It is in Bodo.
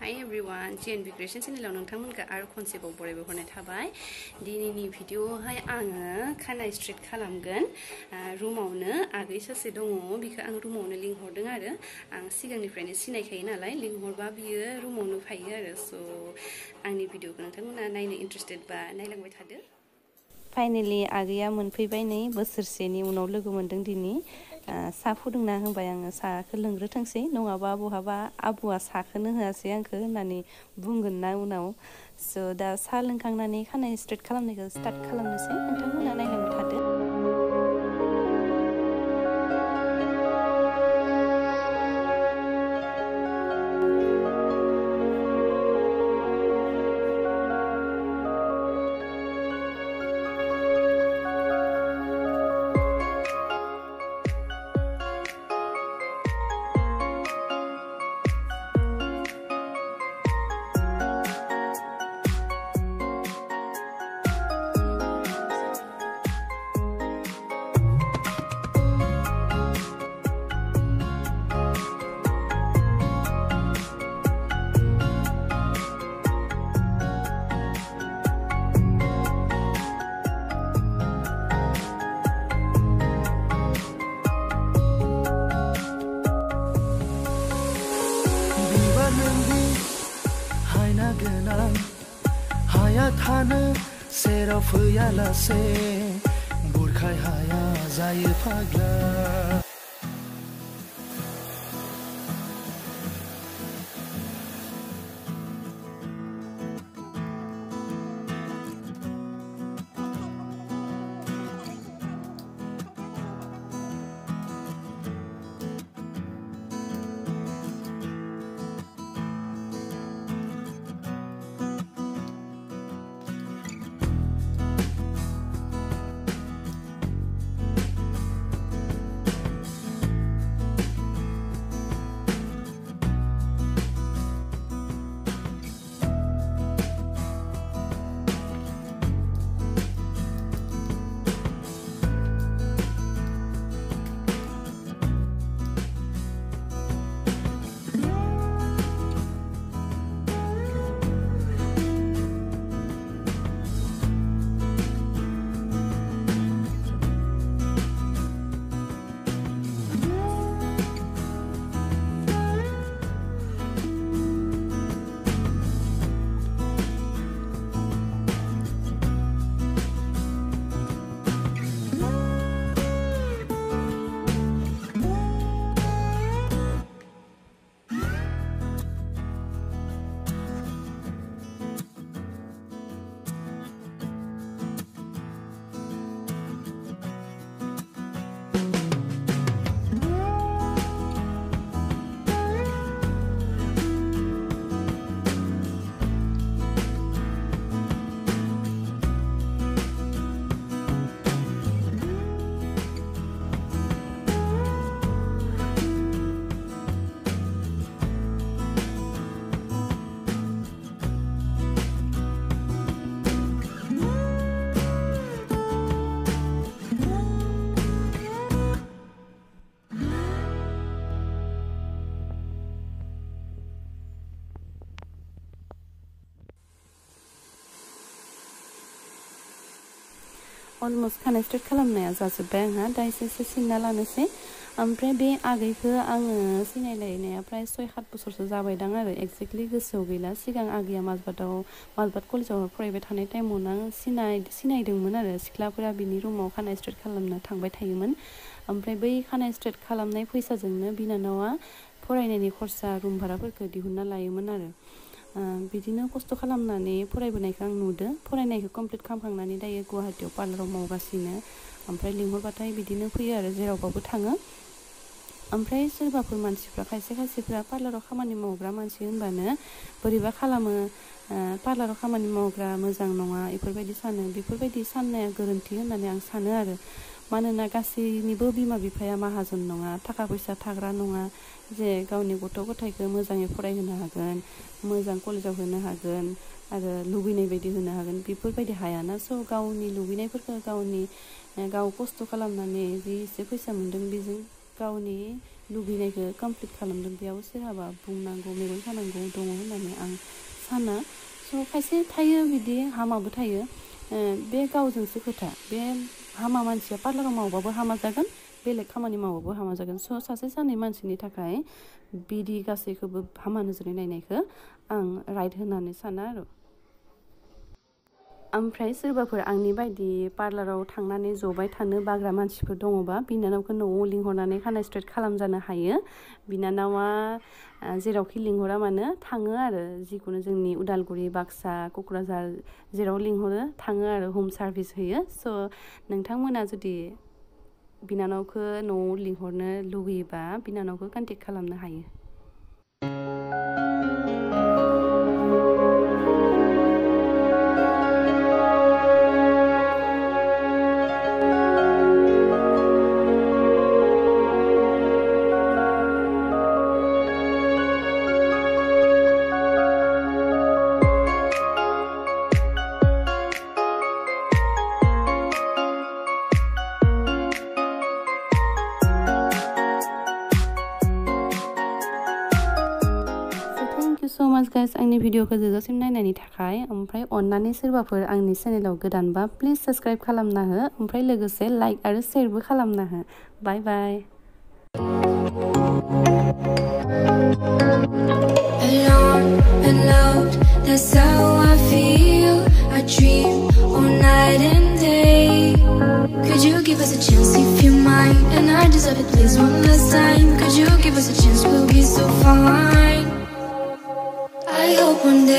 Hi everyone, GNB Creation channel नोंथांमोनखौ आरो खनसेबाव बरायबो हरनाय थाबाय। दिनैनि भिडिअआवहाय आङो खानाय स्ट्रेट खालामगोन। रुमावनो आगै सासे दङ, बिखौ आं रुमावनो लिंहरदों आरो आं सिगांनिफ्रायनो सिनायखायो नालाय, लिंहरबा बियो रुमावनो फैयो आरो सो आंनि भिडिअखौ नोंथांमोना नायनो इन्ट्रेस्टेड बा नायलांबाय थादो। फाइनाली आगैया मोनफैबाय नै बोसोरसेनि उनाव लोगो मोनदों दिनै। सा फुदुंना होबाय आङो, साखौ लोंग्रोथोंसै नङाबा बहाबा आबौआ साखौनो होआसै आंखौ होननानै बुंगोन ना उनाव। स' दा सा लोंखांनानै खानाय स्ट्रेट खालामनायखौ स्टार्ट खालामनोसै, नोंथांमोना नायलांबाय थादो। हाया थानो सेराव फैयालासे बुरखाय हाया जायो फाग्ला। अलमोस्ट खानाय स्ट्रेट खालामनाया जाजोब्बाय आंहा, दा एसे सिनना लानोसै। ओमफ्राय बे आगैखौ आङो सिनायलायनाया प्राय 6-7 बोसोरसो जाबायदां आरो एक्जेक्टलि गोसोआव गैला। सिगां आगैया माजबाद कलेजाव फरायबाय थानाय टाइमावनो आं सिनायदोंमोन आरो सिख्लाफोरा बिनि रुमाव खानाय स्ट्रेट खालामनो थांबाय थायोमोन। ओमफ्राय बै खानाय स्ट्रेट खालामनाय फैसाजोंनो बिनानावा फरायनायनि खरसा रुम भाराफोरखौ दिहुनना लायोमोन आरो। बिदिनो खस्थ' खालामनानै फरायबोनायखौ आं नुदों। फरायनायखौ कमप्लिट खालामखांनानै दायो गुवाहाटियाव पार्लाराव मावगासिनो। ओमफ्राय लिंहरबाथाय बिदिनो फैयो आरो जेरावबाबो थाङो। ओमफ्राय सोरबाफोर मानसिफ्रा खायसेफ्रा पार्लाराव खामानि मावग्रा मानसि होनबानो बोरैबा खालामो, पार्लाराव खामानि मावग्रा मोजां नङा बेफोरबायदि सानो। बेफोरबायदि साननाया गोरोन्थि होननानै आं सानो आरो। मानोना गासैनिबो बिमा बिफाया माहाजोन नङा, थाखा फैसा थाग्रा नङा जे गावनि गथ' गथायखौ मोजाङै फरायहोनो हागोन, मोजां कलेजाव होनो हागोन आरो लुबैनाय बायदि होनो हागोन, बेफोरबायदि हायाना। स' गावनि लुबैनायफोरखौ गाव खस्थ' खालामनानै जि एसे फैसा मोन्दों बेजों गावनि लुगैनायखौ कमप्लिट खालामदों बेयाव सोरहाबा बुंनांगौ मेगन खानांगौ दङ होननानै आं साना स' खायसे थायो बिदि हामाबो थायो बे गावजोंसो खोथा बे हामा मानसिया पार्लाराव मावबाबो हामा जागोन बेलेग खामानि मावबाबो हामा जागोन स' सासे सानै मानसिनि थाखाय बिदि गासैखौबो हामा नोजोरै नायनायखौ आं राइट होननानै साना आरो ओमफ्राय सोरबाफोर आंनि बायदि पार्लाराव थांनानै जबाय थानो बाग्रा मानसिफोर दङबा बिनानावखौ न'आव लिंहरनानै खानाय स्ट्रेट खालामजानो हायो बिनानावा जेरावखि लिंहरा मानो थाङो आरो जिखुनु जोंनि उदालगुरि बाक्सा क'क्राझार जेराव लिंहरो थाङो आरो हम सार्भिस होयो स' नोंथांमोना जुदि बिनानावखौ न'आव लिंहरनो लुगैयोबा बिनानावखौ कन्टेक्ट खालामनो हायो so much guys आंनि भिडिअखौ जोबजासिम नायनायनि थाखाय ओमफ्राय अननानै सोरबाफोर आंनि चेनेलाव गोदानबा प्लिज साबस्क्राइब खालामना हो ओमफ्राय लोगोसे लाइक आरो शेयारबो खालामना हो बाय बाय Alone and loved, that's how I feel. I dream all night and day. Could you give us a chance if you mind? And I deserve it, please, one last time. Could you give us a chance? We'll be so fine. I hope one day